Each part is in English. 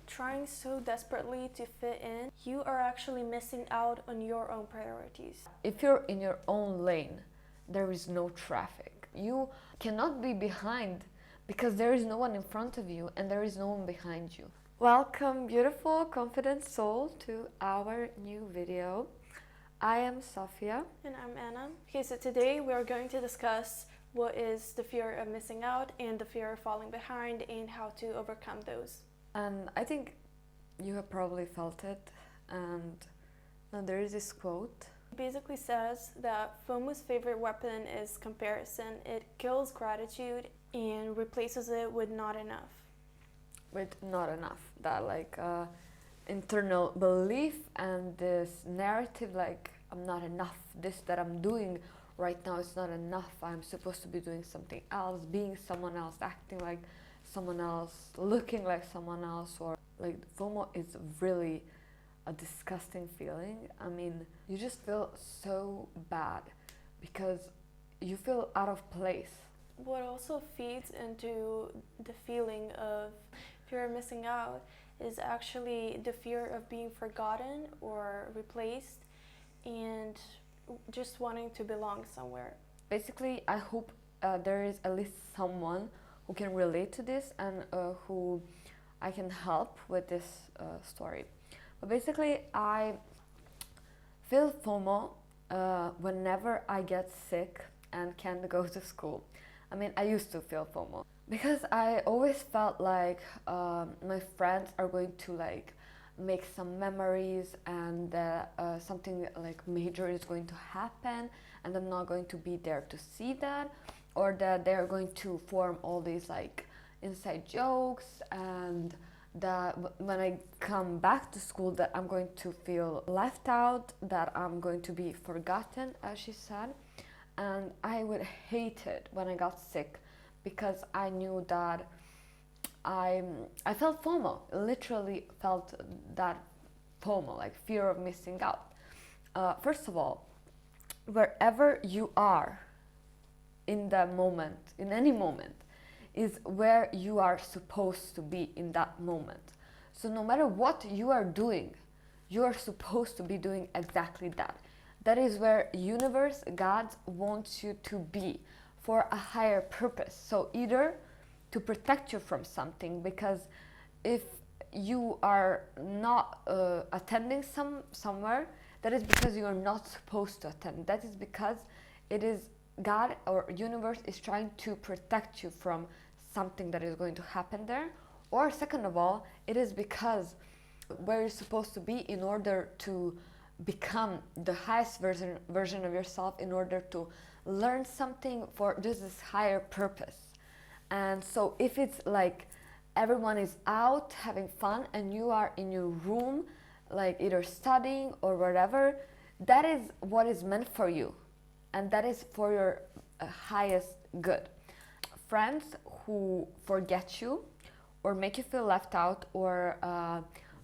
trying so desperately to fit in, you are actually missing out on your own priorities. If you're in your own lane, there is no traffic. You cannot be behind because there is no one in front of you and there is no one behind you. Welcome, beautiful, confident soul, to our new video. I am Sofia. And I'm Anna. Okay, so today we are going to discuss what is the fear of missing out and the fear of falling behind and how to overcome those. And I think you have probably felt it. And now there is this quote. It basically says that FOMO's favorite weapon is comparison. It kills gratitude and replaces it with not enough. With not enough. That internal belief and this narrative like I'm not enough. This that I'm doing right now is not enough. I'm supposed to be doing something else, being someone else, acting like someone else, looking like someone else. Or like FOMO is really a disgusting feeling. I mean, you just feel so bad because you feel out of place. What also feeds into the feeling of fear of missing out is actually the fear of being forgotten or replaced and just wanting to belong somewhere. Basically, I hope there is at least someone who can relate to this and who I can help with this story. But basically, I feel FOMO whenever I get sick and can't go to school. I mean, I used to feel FOMO because I always felt like my friends are going to like make some memories and something like major is going to happen and I'm not going to be there to see that, or that they're going to form all these like inside jokes, and that when I come back to school that I'm going to feel left out, that I'm going to be forgotten, as she said. And I would hate it when I got sick because I knew that I felt FOMO, literally felt that FOMO, like fear of missing out. First of all, wherever you are in that moment, in any moment, is where you are supposed to be in that moment. So no matter what you are doing, you are supposed to be doing exactly that. That is where universe, God wants you to be for a higher purpose. So either to protect you from something, because if you are not attending somewhere, that is because you are not supposed to attend. That is because it is God or universe is trying to protect you from something that is going to happen there. Or second of all, it is because where you're supposed to be in order to become the highest version of yourself, in order to learn something for just this higher purpose. And so if it's like everyone is out having fun and you are in your room like either studying or whatever, that is what is meant for you and that is for your highest good. Friends who forget you or make you feel left out, or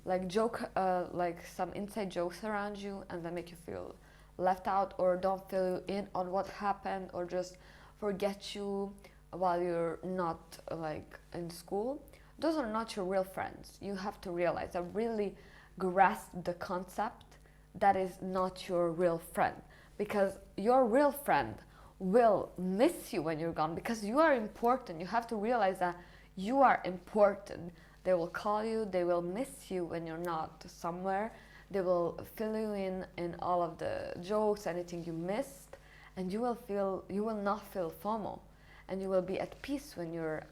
like joke like some inside jokes around you and then make you feel left out, or don't fill you in on what happened, or just forget you while you're not like in school, those are not your real friends. You have to realize and really grasp the concept that is not your real friend, because your real friend will miss you when you're gone, because you are important. You have to realize that you are important. They will call you, they will miss you when you're not somewhere, they will fill you in all of the jokes, anything you missed, and you will not feel FOMO, and you will be at peace when you're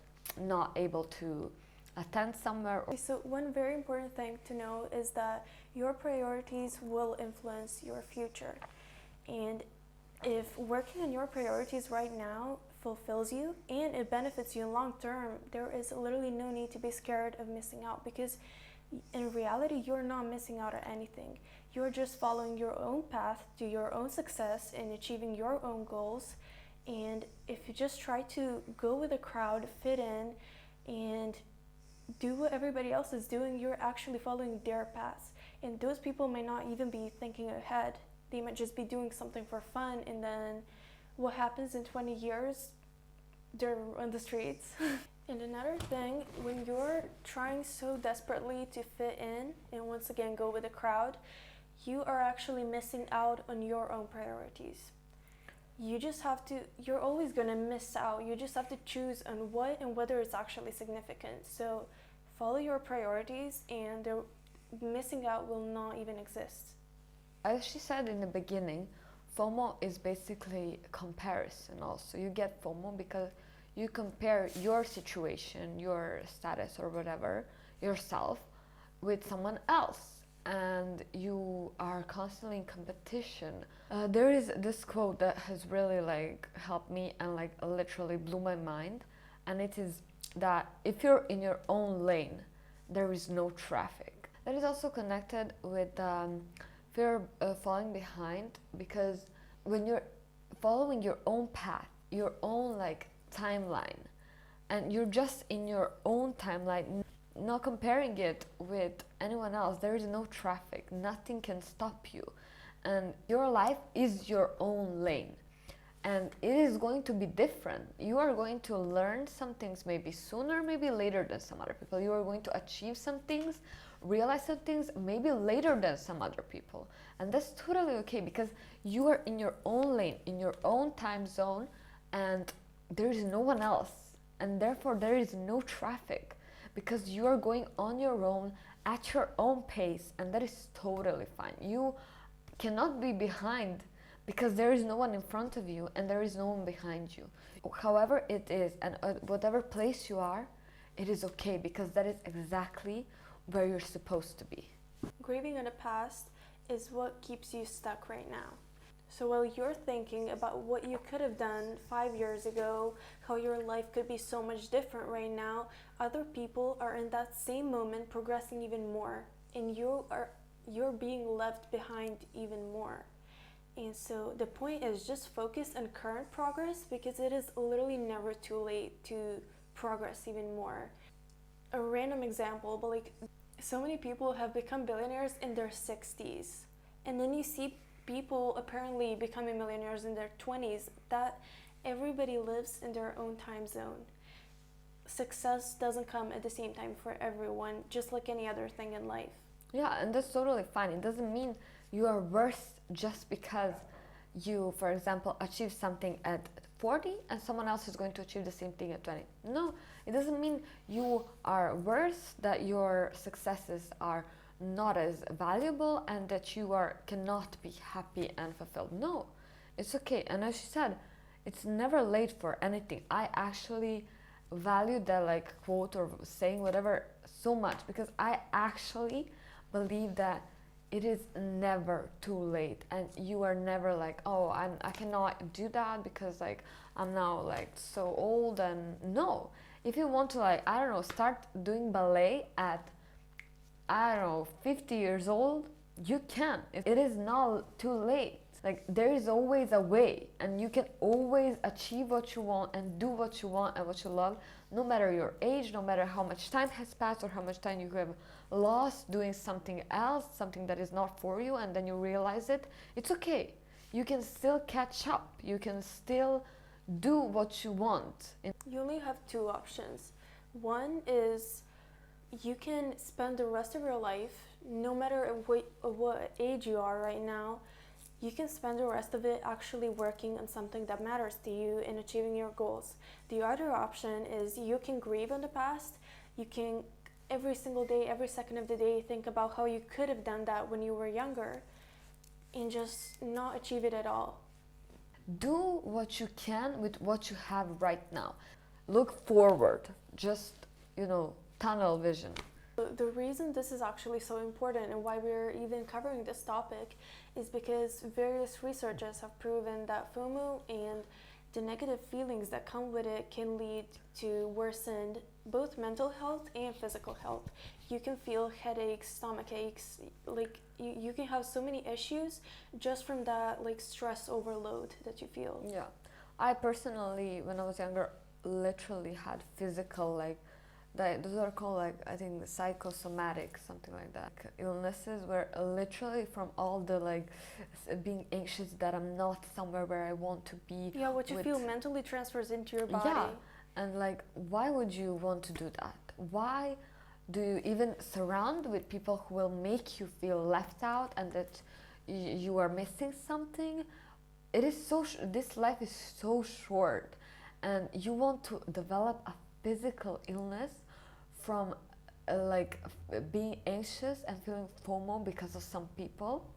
not able to attend somewhere. So one very important thing to know is that your priorities will influence your future, and if working on your priorities right now fulfills you and it benefits you long term, there is literally no need to be scared of missing out, because in reality you're not missing out on anything. You're just following your own path to your own success and achieving your own goals. And if you just try to go with the crowd, fit in, and do what everybody else is doing, you're actually following their paths. And those people may not even be thinking ahead. They might just be doing something for fun, and then what happens in 20 years, they're on the streets. And another thing, when you're trying so desperately to fit in and once again go with the crowd, you are actually missing out on your own priorities. You just have to, you're always going to miss out. You just have to choose on what and whether it's actually significant. So follow your priorities, and the missing out will not even exist. As she said in the beginning, FOMO is basically comparison also. You get FOMO because you compare your situation, your status or whatever, yourself, with someone else. And you are constantly in competition. There is this quote that has really helped me and literally blew my mind, and it is that if you're in your own lane, there is no traffic. That is also connected with fear of falling behind, because when you're following your own path, your own timeline, and you're just in your own timeline, not comparing it with anyone else, there is no traffic, nothing can stop you, and your life is your own lane, and it is going to be different. You are going to learn some things maybe sooner, maybe later than some other people. You are going to achieve some things, realize some things maybe later than some other people, and that's totally okay, because you are in your own lane, in your own time zone, and there is no one else, and therefore there is no traffic, because you are going on your own at your own pace, and that is totally fine. You cannot be behind, because there is no one in front of you and there is no one behind you. However it is, and whatever place you are, it is okay, because that is exactly where you're supposed to be. Grieving in the past is what keeps you stuck right now. So while you're thinking about what you could have done 5 years ago, how your life could be so much different right now, other people are in that same moment progressing even more, and you're being left behind even more. And so the point is, just focus on current progress, because it is literally never too late to progress even more. A random example, but so many people have become billionaires in their 60s, and then you see people apparently becoming millionaires in their 20s. That everybody lives in their own time zone. Success doesn't come at the same time for everyone, just like any other thing in life. Yeah, and that's totally fine. It doesn't mean you are worse just because you, for example, achieve something at 40 and someone else is going to achieve the same thing at 20. No, it doesn't mean you are worse, that your successes are not as valuable, and that you cannot be happy and fulfilled. No, it's okay. And as she said, it's never late for anything. I actually value that quote or saying whatever so much, because I actually believe that it is never too late, and you are never oh, I cannot do that because I'm now so old. And no, if you want to I don't know, start doing ballet at 50 years old, you can. It is not too late. There is always a way, and you can always achieve what you want and do what you want and what you love, no matter your age, no matter how much time has passed or how much time you have lost doing something else, something that is not for you, and then you realize it. It's okay. You can still catch up. You can still do what you want. You only have two options. One is you can spend the rest of your life, no matter what age you are right now, you can spend the rest of it actually working on something that matters to you and achieving your goals. The other option is you can grieve on the past. You can every single day, every second of the day, think about how you could have done that when you were younger, and just not achieve it at all. Do what you can with what you have right now. Look forward. Just, tunnel vision. The reason this is actually so important and why we're even covering this topic is because various researchers have proven that FOMO and the negative feelings that come with it can lead to worsened both mental health and physical health. You can feel headaches, stomach aches, you can have so many issues just from that stress overload that you feel. Yeah. I personally, when I was younger, literally had physical those are called I think psychosomatic, something like that, illnesses, where literally from all the being anxious that I'm not somewhere where I want to be. Yeah, what you feel mentally transfers into your body. Yeah, And like, why would you want to do that? Why do you even surround with people who will make you feel left out and that you are missing something? It is this life is so short, and you want to develop a physical illness from being anxious and feeling FOMO because of some people?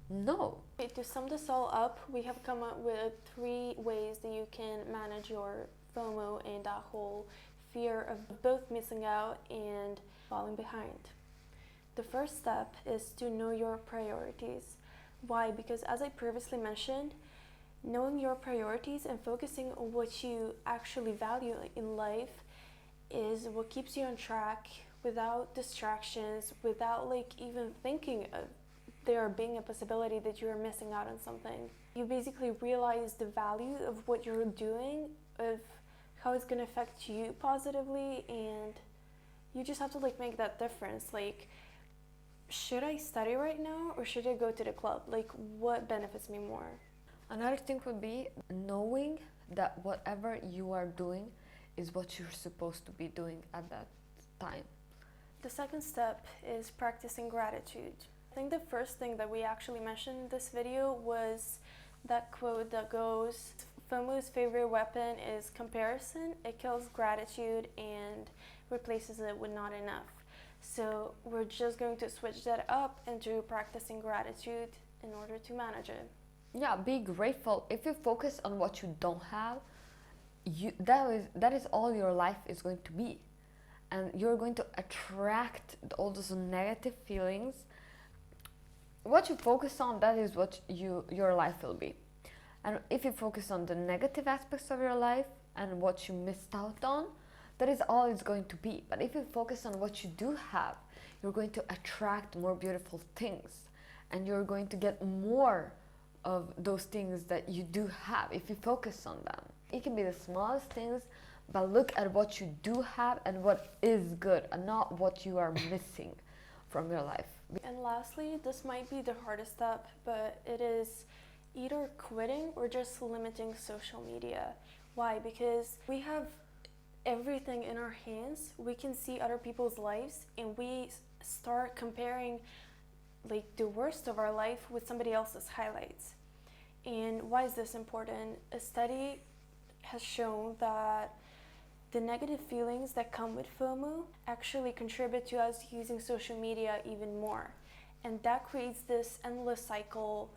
No. Okay, to sum this all up, we have come up with 3 ways that you can manage your FOMO and that whole fear of both missing out and falling behind. The first step is to know your priorities. Why? Because as I previously mentioned, knowing your priorities and focusing on what you actually value in life is what keeps you on track without distractions, without even thinking of there being a possibility that you are missing out on something. You basically realize the value of what you're doing, of how it's going to affect you positively, and you just have to make that difference. Should I study right now or should I go to the club? What benefits me more? Another thing would be knowing that whatever you are doing is what you're supposed to be doing at that time. The second step is practicing gratitude. I think the first thing that we actually mentioned in this video was that quote that goes, FOMO's favorite weapon is comparison. It kills gratitude and replaces it with not enough. So we're just going to switch that up into practicing gratitude in order to manage it. Yeah, be grateful. If you focus on what you don't have, that is all your life is going to be. And you're going to attract all those negative feelings. What you focus on, that is what your life will be. And if you focus on the negative aspects of your life and what you missed out on, that is all it's going to be. But if you focus on what you do have, you're going to attract more beautiful things. And you're going to get more of those things that you do have if you focus on them. It can be the smallest things, but look at what you do have and what is good and not what you are missing from your life. And lastly, this might be the hardest step, but it is either quitting or just limiting social media. Why? Because we have everything in our hands. We can see other people's lives and we start comparing the worst of our life with somebody else's highlights. And why is this important? A study has shown that the negative feelings that come with FOMO actually contribute to us using social media even more. And that creates this endless cycle,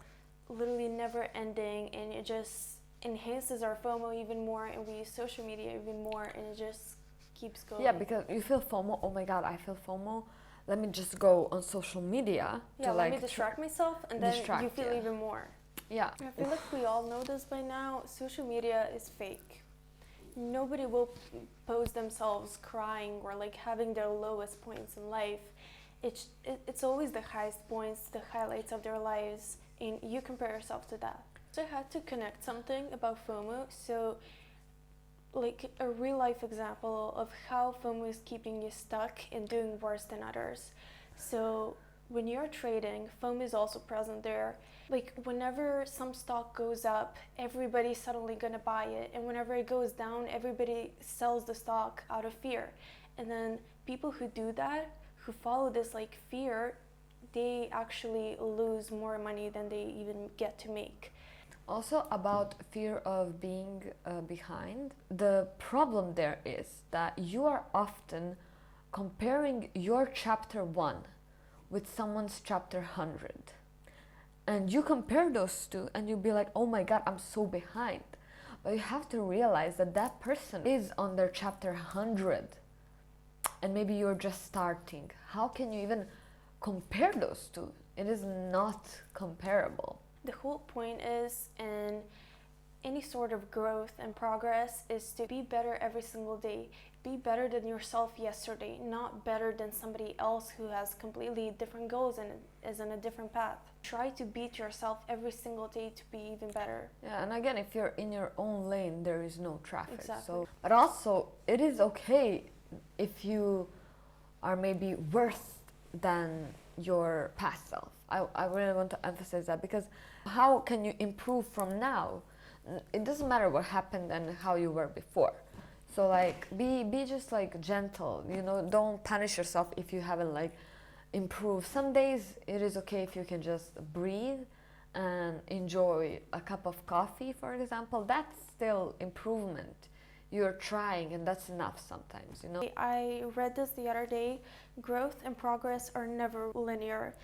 literally never ending, and it just enhances our FOMO even more, and we use social media even more, and it just keeps going. Yeah, because you feel FOMO, oh my god, I feel FOMO. Let me just go on social media let me distract myself, and then you feel even more. Yeah. I feel like we all know this by now. Social media is fake. Nobody will post themselves crying or having their lowest points in life. It's always the highest points, the highlights of their lives, and you compare yourself to that. So I had to connect something about FOMO. So a real life example of how FOMO is keeping you stuck and doing worse than others. So when you're trading, FOMO is also present there. Whenever some stock goes up, everybody's suddenly gonna buy it, and whenever it goes down, everybody sells the stock out of fear. And then people who do that, who follow this fear, they actually lose more money than they even get to make. Also about fear of being behind, the problem there is that you are often comparing your chapter 1 with someone's chapter 100. And you compare those two and you'll be like, oh my god, I'm so behind. But you have to realize that that person is on their chapter 100 and maybe you're just starting. How can you even compare those two? It is not comparable. The whole point is, in any sort of growth and progress, is to be better every single day. Be better than yourself yesterday, not better than somebody else who has completely different goals and is on a different path. Try to beat yourself every single day to be even better. Yeah, and again, if you're in your own lane, there is no traffic. Exactly. But also, it is okay if you are maybe worse than your past self. I really want to emphasize that, because how can you improve from now? It doesn't matter what happened and how you were before. So like be just like gentle, you know, don't punish yourself if you haven't like improved. Some days it is okay if you can just breathe and enjoy a cup of coffee, for example. That's still improvement. You're trying, and that's enough sometimes, you know. I read this the other day. Growth and progress are never linear.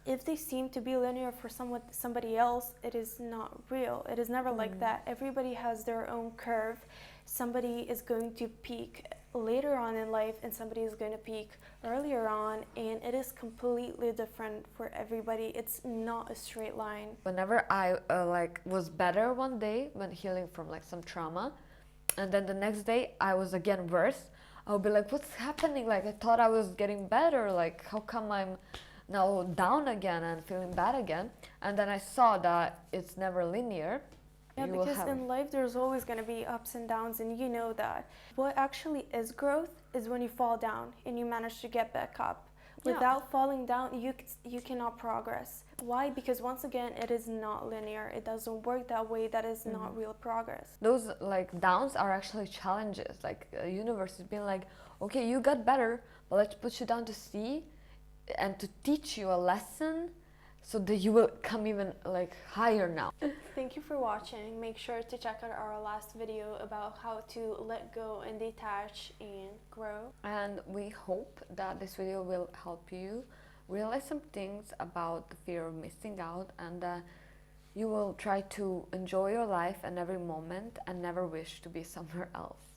If they seem to be linear for somebody else, it is not real. It is never like that. Everybody has their own curve. Somebody is going to peak later on in life, and somebody is going to peak earlier on, and it is completely different for everybody. It's not a straight line. Whenever I like was better one day when healing from like some trauma, and then the next day I was again worse, I'll be like, what's happening? Like, I thought I was getting better. Like, how come I'm now down again and feeling bad again? And then I saw that it's never linear. Yeah, You will because have- in life there's always going to be ups and downs, and you know that. What actually is growth is when you fall down and you manage to get back up. Yeah. Without falling down, you cannot progress. Why? Because once again, it is not linear. It doesn't work that way. That is not real progress. Those like downs are actually challenges. Like universe is being like, okay, you got better, but let's put you down to see and to teach you a lesson so that you will come even like higher now. Thank you for watching. Make sure to check out our last video about how to let go and detach and grow. And we hope that this video will help you realize some things about the fear of missing out, and you will try to enjoy your life and every moment and never wish to be somewhere else.